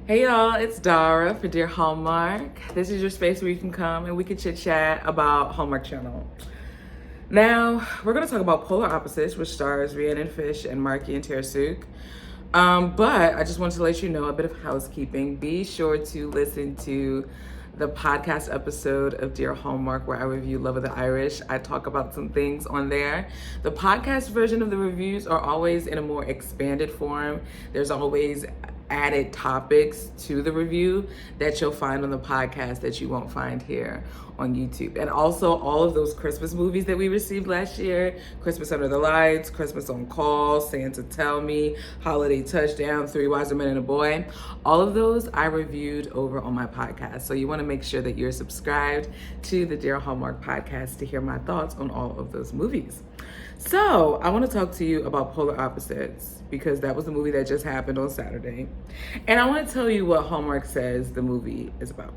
Hey y'all, it's Dara for Dear Hallmark. This is your space where you can come and we can chit chat about Hallmark Channel. Now, we're going to talk about Polar Opposites, which stars Rhiannon Fish and Marky and Terasuk. But I just wanted to let you know a bit of housekeeping. Be sure to listen to the podcast episode of Dear Hallmark where I review Love of the Irish. I talk about some things on there. The podcast version of the reviews are always in a more expanded form. There's always added topics to the review that you'll find on the podcast that you won't find here on YouTube. And also all of those Christmas movies that we received last year, Christmas Under the Lights, Christmas on Call, Santa Tell Me, Holiday Touchdown, Three Wiser Men and a Boy, all of those I reviewed over on my podcast. So you want to make sure that you're subscribed to the Dear Hallmark podcast to hear my thoughts on all of those movies. So I want to talk to you about Polar Opposites because that was the movie that just happened on Saturday. And I want to tell you what Hallmark says the movie is about.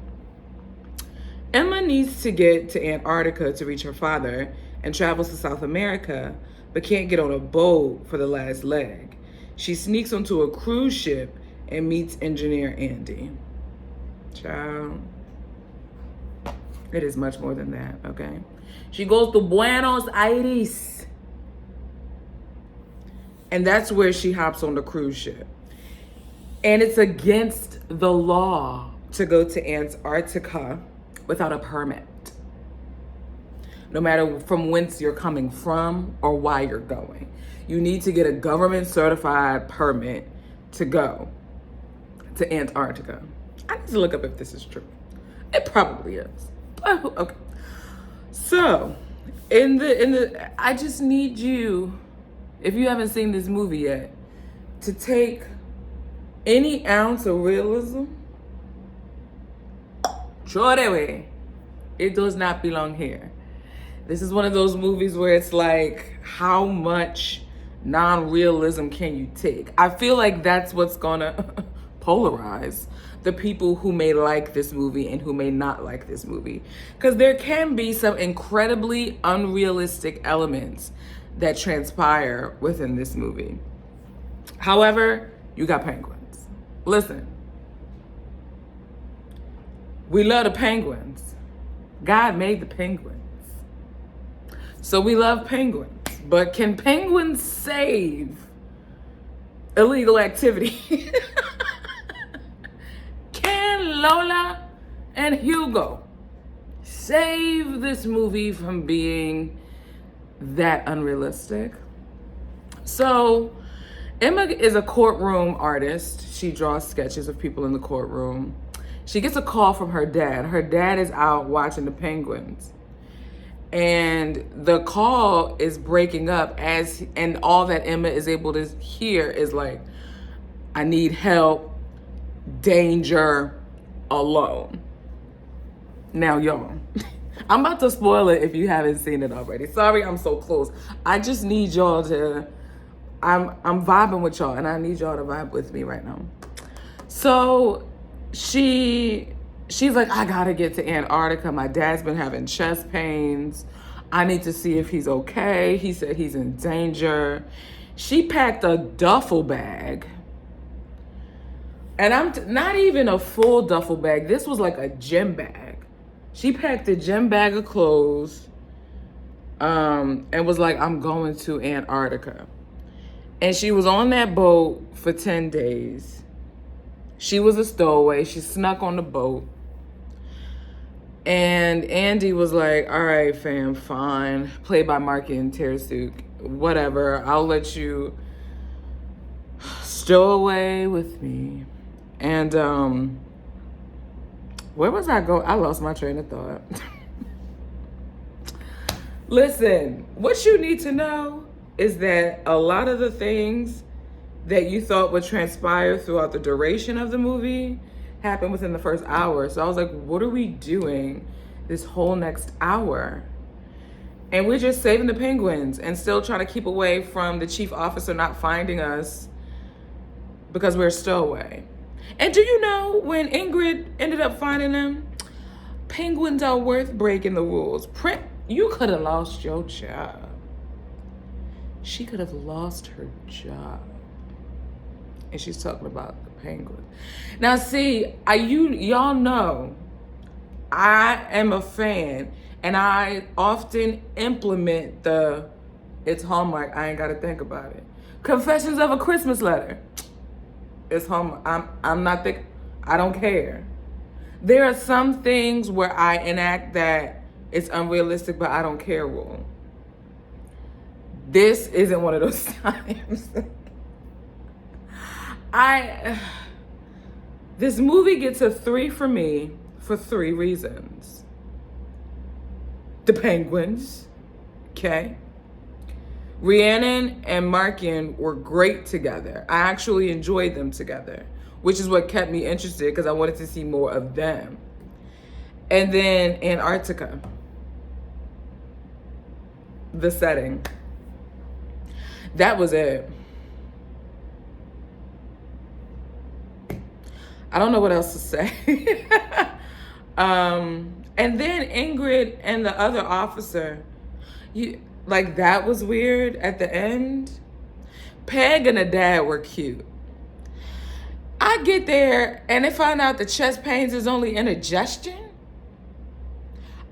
Emma needs to get to Antarctica to reach her father and travels to South America, but can't get on a boat for the last leg. She sneaks onto a cruise ship and meets engineer Andy. Child, it is much more than that, okay? She goes to Buenos Aires. And that's where she hops on the cruise ship. And it's against the law to go to Antarctica without a permit. No matter from whence you're coming from or why you're going. You need to get a government certified permit to go to Antarctica. I need to look up if this is true. It probably is. Oh, okay. So, I just need you, if you haven't seen this movie yet, to take any ounce of realism, throw it away. It does not belong here. This is one of those movies where it's like, how much non-realism can you take? I feel like that's what's gonna polarize the people who may like this movie and who may not like this movie. Because there can be some incredibly unrealistic elements that transpire within this movie. However, you got penguins. Listen, we love the penguins. God made the penguins. So we love penguins. But can penguins save illegal activity? Can Lola and Hugo save this movie from being that unrealistic? So Emma is a courtroom artist. She draws sketches of people in the courtroom. She gets a call from her dad. Her dad is out watching the penguins. And the call is breaking up and all that Emma is able to hear is like, I need help, danger, alone. Now, y'all, I'm about to spoil it if you haven't seen it already. Sorry, I'm so close. I just need y'all to, I'm vibing with y'all and I need y'all to vibe with me right now. So she's like, I gotta get to Antarctica. My dad's been having chest pains. I need to see if he's okay. He said he's in danger. She packed a duffel bag. And I'm not even a full duffel bag. This was like a gym bag. She packed a gym bag of clothes and was like, I'm going to Antarctica. And she was on that boat for 10 days. She was a stowaway. She snuck on the boat. And Andy was like, all right, fam, fine. Played by Marky and Terasuk. Whatever. I'll let you stow away with me. And where was I going? I lost my train of thought. Listen, what you need to know is that a lot of the things that you thought would transpire throughout the duration of the movie happened within the first hour. So I was like, what are we doing this whole next hour? And we're just saving the penguins and still trying to keep away from the chief officer not finding us because we're a stowaway. And do you know when Ingrid ended up finding them? Penguins are worth breaking the rules. You could have lost your job. She could have lost her job. And she's talking about the penguins. Now, see, y'all know I am a fan, and I often implement it's Hallmark. I ain't got to think about it. Confessions of a Christmas Letter. It's Hallmark. I'm not think. I don't care. There are some things where I enact that it's unrealistic, but I don't care rule. This isn't one of those times. This movie gets a 3 for me for 3 reasons. The penguins, okay? Rhiannon and Markian were great together. I actually enjoyed them together, which is what kept me interested because I wanted to see more of them. And then Antarctica, the setting. That was it. I don't know what else to say. And then Ingrid and the other officer, that was weird at the end. Peg and the dad were cute. I get there and they find out the chest pains is only indigestion.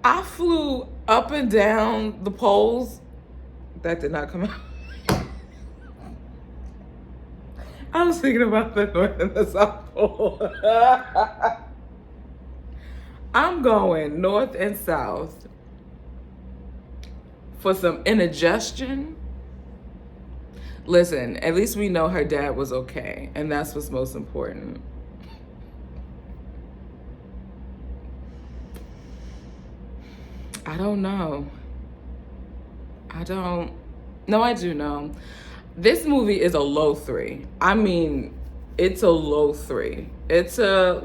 I flew up and down the poles. That did not come out. I was thinking about the North and the South Pole. I'm going North and South for some indigestion. Listen, at least we know her dad was okay, and that's what's most important. I don't know. No, I do know. This movie is a low 3. I mean, it's a low 3. It's a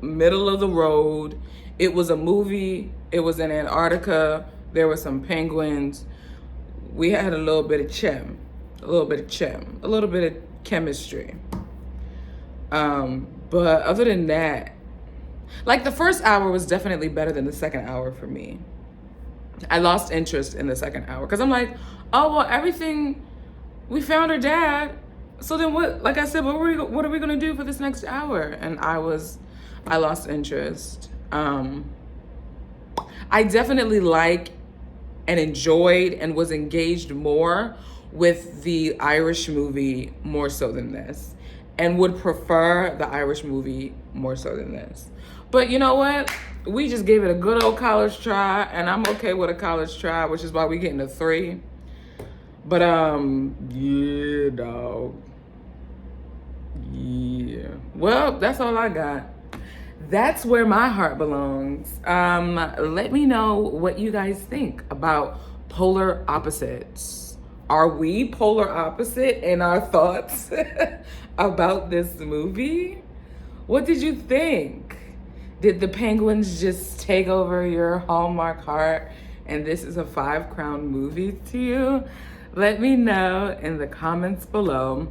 middle of the road. It was a movie. It was in Antarctica. There were some penguins. We had a little bit of a little bit of chemistry. But other than that, the first hour was definitely better than the second hour for me. I lost interest in the second hour because I'm like, oh, well, everything, we found her dad. So then what, like I said, what are we going to do for this next hour? And I lost interest. I definitely and enjoyed and was engaged more with the Irish movie more so than this, and would prefer the Irish movie more so than this. But you know what? We just gave it a good old college try, and I'm okay with a college try, which is why we getting a 3. But yeah, dog. Yeah. Well, that's all I got. That's where my heart belongs. Let me know what you guys think about polar opposites. Are we polar opposite in our thoughts about this movie? What did you think? Did the penguins just take over your Hallmark heart and this is a 5-crown movie to you? Let me know in the comments below.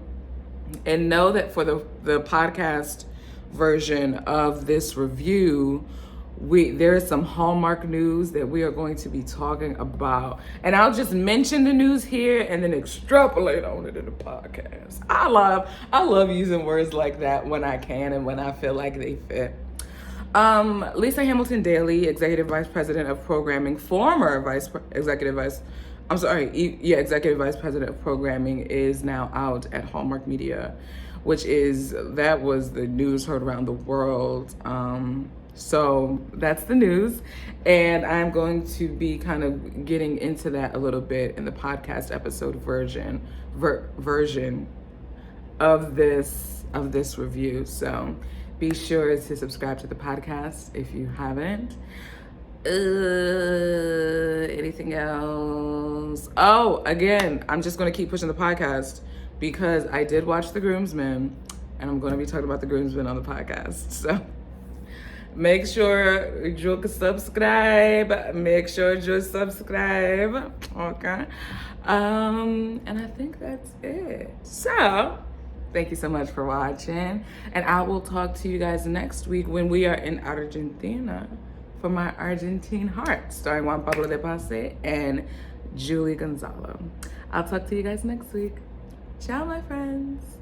And know that for the podcast version of this review, there is some Hallmark news that we are going to be talking about. And I'll just mention the news here and then extrapolate on it in the podcast. I love using words like that when I can and when I feel like they fit. Lisa Hamilton Daly, Executive Vice President of Programming, Executive Vice President of Programming, is now out at Hallmark Media, that was the news heard around the world. So that's the news. And I'm going to be kind of getting into that a little bit in the podcast episode version of this review. So be sure to subscribe to the podcast if you haven't. Anything else? Oh, again, I'm just going to keep pushing the podcast because I did watch The Groomsmen, and I'm going to be talking about The Groomsmen on the podcast. So make sure you subscribe. Okay. And I think that's it. So thank you so much for watching. And I will talk to you guys next week when we are in Argentina for my Argentine Heart, starring Juan Pablo de Pase and Julie Gonzalo. I'll talk to you guys next week. Ciao, my friends.